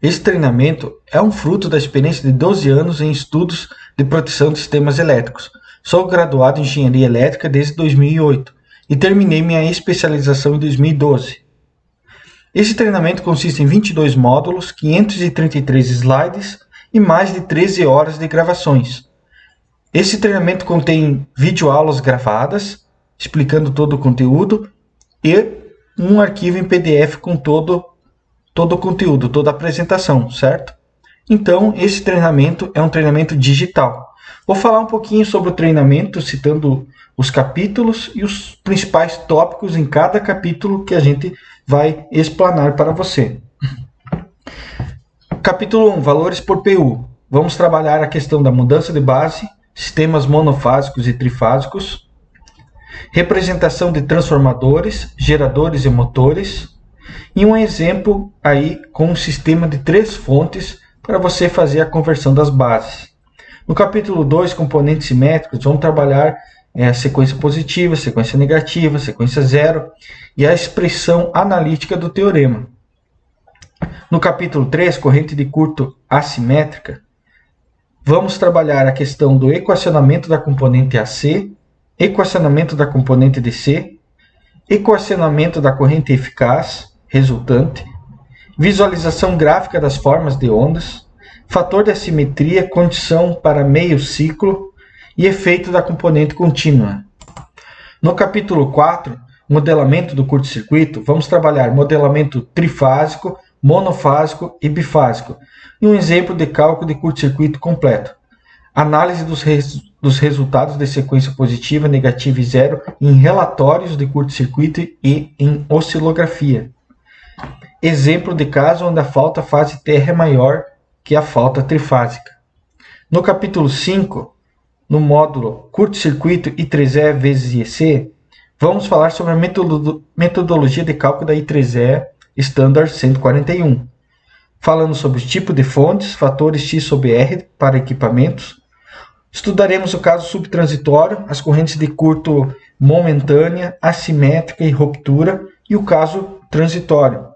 Esse treinamento é um fruto da experiência de 12 anos em estudos de proteção de sistemas elétricos. Sou graduado em Engenharia Elétrica desde 2008 e terminei minha especialização em 2012. Esse treinamento consiste em 22 módulos, 533 slides e mais de 13 horas de gravações. Esse treinamento contém videoaulas gravadas, explicando todo o conteúdo, e um arquivo em PDF com todo o conteúdo, toda a apresentação, certo? Então, esse treinamento é um treinamento digital. Vou falar um pouquinho sobre o treinamento, citando os capítulos e os principais tópicos em cada capítulo que a gente vai explanar para você. Capítulo 1, valores por PU. Vamos trabalhar a questão da mudança de base, sistemas monofásicos e trifásicos, representação de transformadores, geradores e motores, e um exemplo aí com um sistema de 3 fontes para você fazer a conversão das bases. No capítulo 2, componentes simétricos, vamos trabalhar a sequência positiva, sequência negativa, sequência zero e a expressão analítica do teorema. No capítulo 3, corrente de curto assimétrica, vamos trabalhar a questão do equacionamento da componente AC, equacionamento da componente DC, equacionamento da corrente eficaz resultante, visualização gráfica das formas de ondas, fator de assimetria, condição para meio ciclo e efeito da componente contínua. No capítulo 4, modelamento do curto-circuito, vamos trabalhar modelamento trifásico, monofásico e bifásico, e um exemplo de cálculo de curto-circuito completo. Análise dos resultados de sequência positiva, negativa e zero em relatórios de curto-circuito e em oscilografia. Exemplo de caso onde a falta fase terra é maior que a falta trifásica. No capítulo 5, no módulo curto-circuito I3E vezes IEC, vamos falar sobre a metodologia de cálculo da I3E Standard 141, falando sobre o tipo de fontes, fatores X sobre R para equipamentos. Estudaremos o caso subtransitório, as correntes de curto momentânea, assimétrica e ruptura, e o caso transitório.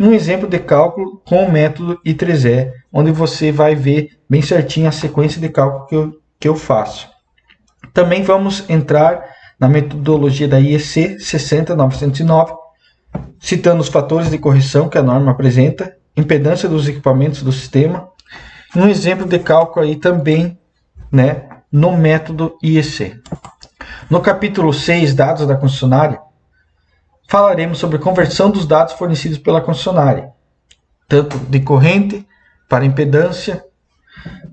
Um exemplo de cálculo com o método I3E, onde você vai ver bem certinho a sequência de cálculo que eu faço. Também vamos entrar na metodologia da IEC 60909, citando os fatores de correção que a norma apresenta, impedância dos equipamentos do sistema, um exemplo de cálculo aí também, no método IEC. No capítulo 6, dados da concessionária, falaremos sobre conversão dos dados fornecidos pela concessionária, tanto de corrente para impedância,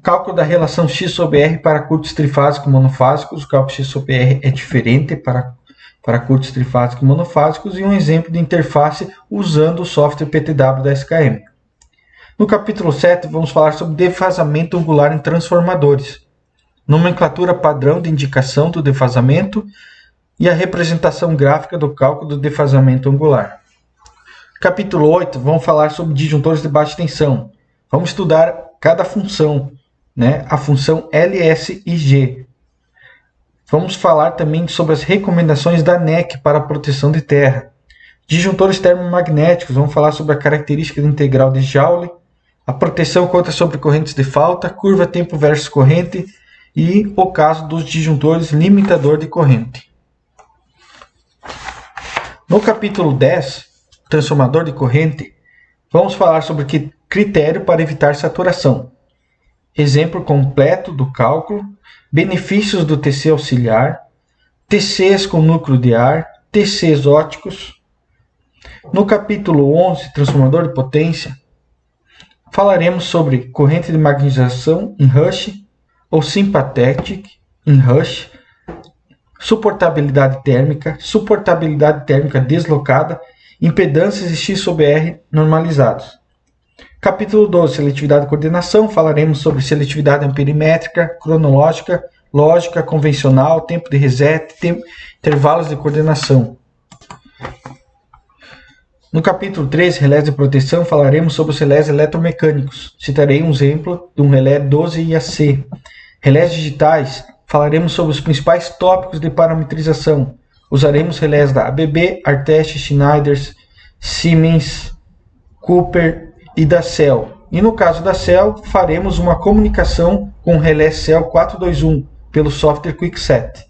cálculo da relação X sobre R para curtos trifásicos e monofásicos. O cálculo X sobre R é diferente para curtos trifásicos e monofásicos, e um exemplo de interface usando o software PTW da SKM. No capítulo 7, vamos falar sobre defasamento angular em transformadores, nomenclatura padrão de indicação do defasamento e a representação gráfica do cálculo do defasamento angular. Capítulo 8, vamos falar sobre disjuntores de baixa tensão. Vamos estudar cada função, a função LS e G. Vamos falar também sobre as recomendações da ANEC para a proteção de terra. Disjuntores termomagnéticos, vamos falar sobre a característica integral de Joule, a proteção contra sobrecorrentes de falta, curva tempo versus corrente e o caso dos disjuntores limitador de corrente. No capítulo 10, transformador de corrente, vamos falar sobre critério para evitar saturação. Exemplo completo do cálculo, benefícios do TC auxiliar, TCs com núcleo de ar, TCs óticos. No capítulo 11, transformador de potência, falaremos sobre corrente de magnetização em rush ou sympathetic em rush, suportabilidade térmica deslocada, impedâncias e X sobre R normalizados. Capítulo 12, seletividade e coordenação, falaremos sobre seletividade amperimétrica, cronológica, lógica, convencional, tempo de reset, intervalos de coordenação. No capítulo 13, relés de proteção, falaremos sobre os relés eletromecânicos. Citarei um exemplo de um relé 12 IAC. Relés digitais, falaremos sobre os principais tópicos de parametrização. Usaremos relés da ABB, Artest, Schneider, Siemens, Cooper e da Cell. E no caso da Cell, faremos uma comunicação com o relé Cell 421 pelo software QuickSet.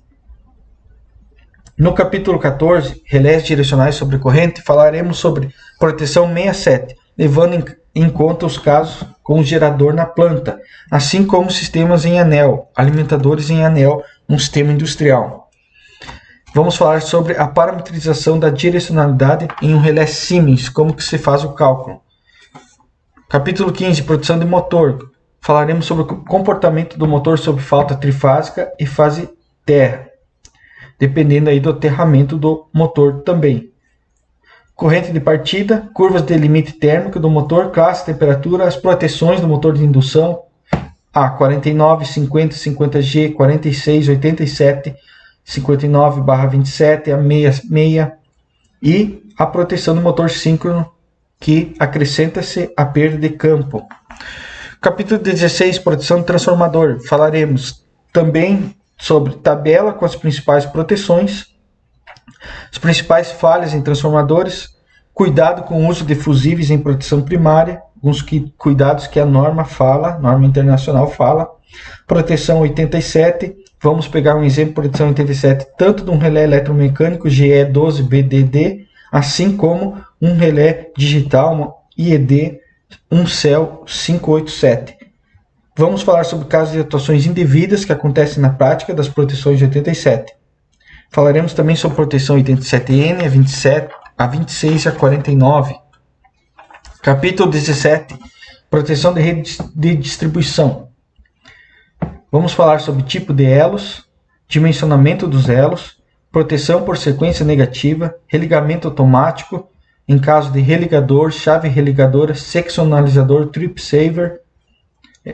No capítulo 14, relés direcionais sobre corrente, falaremos sobre proteção 67, levando em conta os casos com o gerador na planta, assim como sistemas em anel, alimentadores em anel, um sistema industrial. Vamos falar sobre a parametrização da direcionalidade em um relé Siemens, como que se faz o cálculo. Capítulo 15, proteção de motor. Falaremos sobre o comportamento do motor sob falta trifásica e fase terra, dependendo aí do aterramento do motor também. Corrente de partida, curvas de limite térmico do motor, classe, temperatura, as proteções do motor de indução, a 49, 50, 50G, 46, 87, 59/27, a 66 e a proteção do motor síncrono, que acrescenta-se a perda de campo. Capítulo 16, proteção do transformador. Falaremos também sobre tabela com as principais proteções, as principais falhas em transformadores, cuidado com o uso de fusíveis em proteção primária, alguns cuidados que a norma internacional fala, proteção 87, vamos pegar um exemplo de proteção 87 tanto de um relé eletromecânico GE12BDD, assim como um relé digital IED, um Cell 587. Vamos falar sobre casos de atuações indevidas que acontecem na prática das proteções de 87. Falaremos também sobre proteção 87N, a 26 e a 49. Capítulo 17, proteção de rede de distribuição. Vamos falar sobre tipo de elos, dimensionamento dos elos, proteção por sequência negativa, religamento automático, em caso de religador, chave religadora, seccionalizador, trip saver,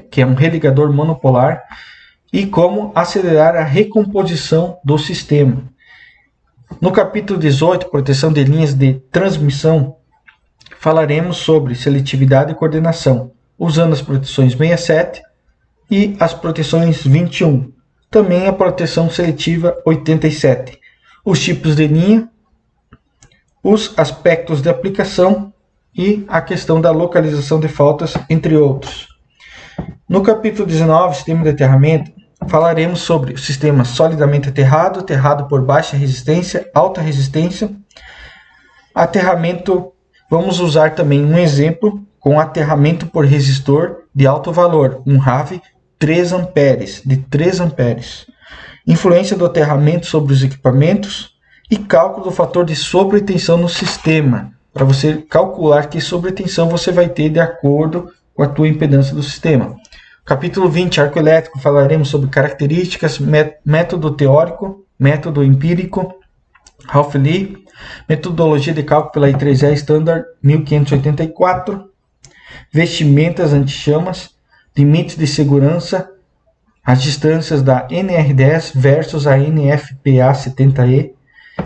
que é um religador monopolar, e como acelerar a recomposição do sistema. No capítulo 18, proteção de linhas de transmissão, falaremos sobre seletividade e coordenação, usando as proteções 67 e as proteções 21. Também a proteção seletiva 87. Os tipos de linha, os aspectos de aplicação e a questão da localização de faltas, entre outros. No capítulo 19, sistema de aterramento, falaremos sobre o sistema solidamente aterrado, aterrado por baixa resistência, alta resistência. Aterramento, vamos usar também um exemplo com aterramento por resistor de alto valor, um RAV 3 amperes, de 3 amperes. Influência do aterramento sobre os equipamentos e cálculo do fator de sobretensão no sistema, para você calcular que sobretensão você vai ter de acordo com a tua impedância do sistema. Capítulo 20, arco elétrico, falaremos sobre características, método teórico, método empírico, Half-Lee, metodologia de cálculo pela I3E Standard 1584, vestimentas anti-chamas, limites de segurança, as distâncias da NR10 versus a NFPA70E,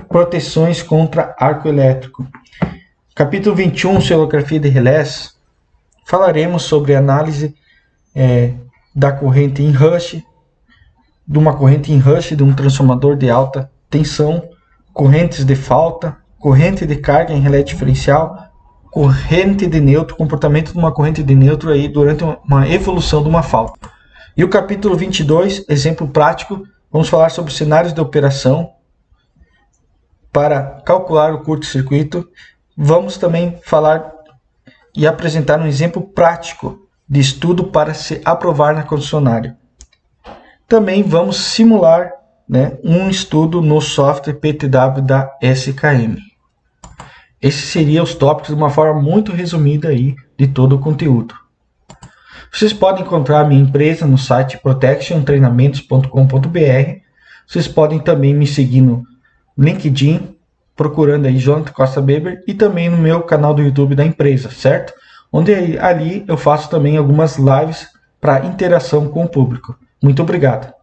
proteções contra arco elétrico. Capítulo 21, oscilografia de relés, falaremos sobre análise da corrente em rush, de uma corrente em rush de um transformador de alta tensão, correntes de falta, corrente de carga em relé diferencial, corrente de neutro, comportamento de uma corrente de neutro aí durante uma evolução de uma falta. E o capítulo 22, exemplo prático, vamos falar sobre cenários de operação para calcular o curto-circuito. Vamos também falar e apresentar um exemplo prático de estudo para se aprovar na concessionária. Também vamos simular um estudo no software PTW da SKM. Esses seriam os tópicos de uma forma muito resumida aí de todo o conteúdo. Vocês podem encontrar a minha empresa no site protectiontreinamentos.com.br. Vocês podem também me seguir no LinkedIn, procurando aí Jonathan Costa Beber, e também no meu canal do YouTube da empresa, certo? Onde ali eu faço também algumas lives para interação com o público. Muito obrigado.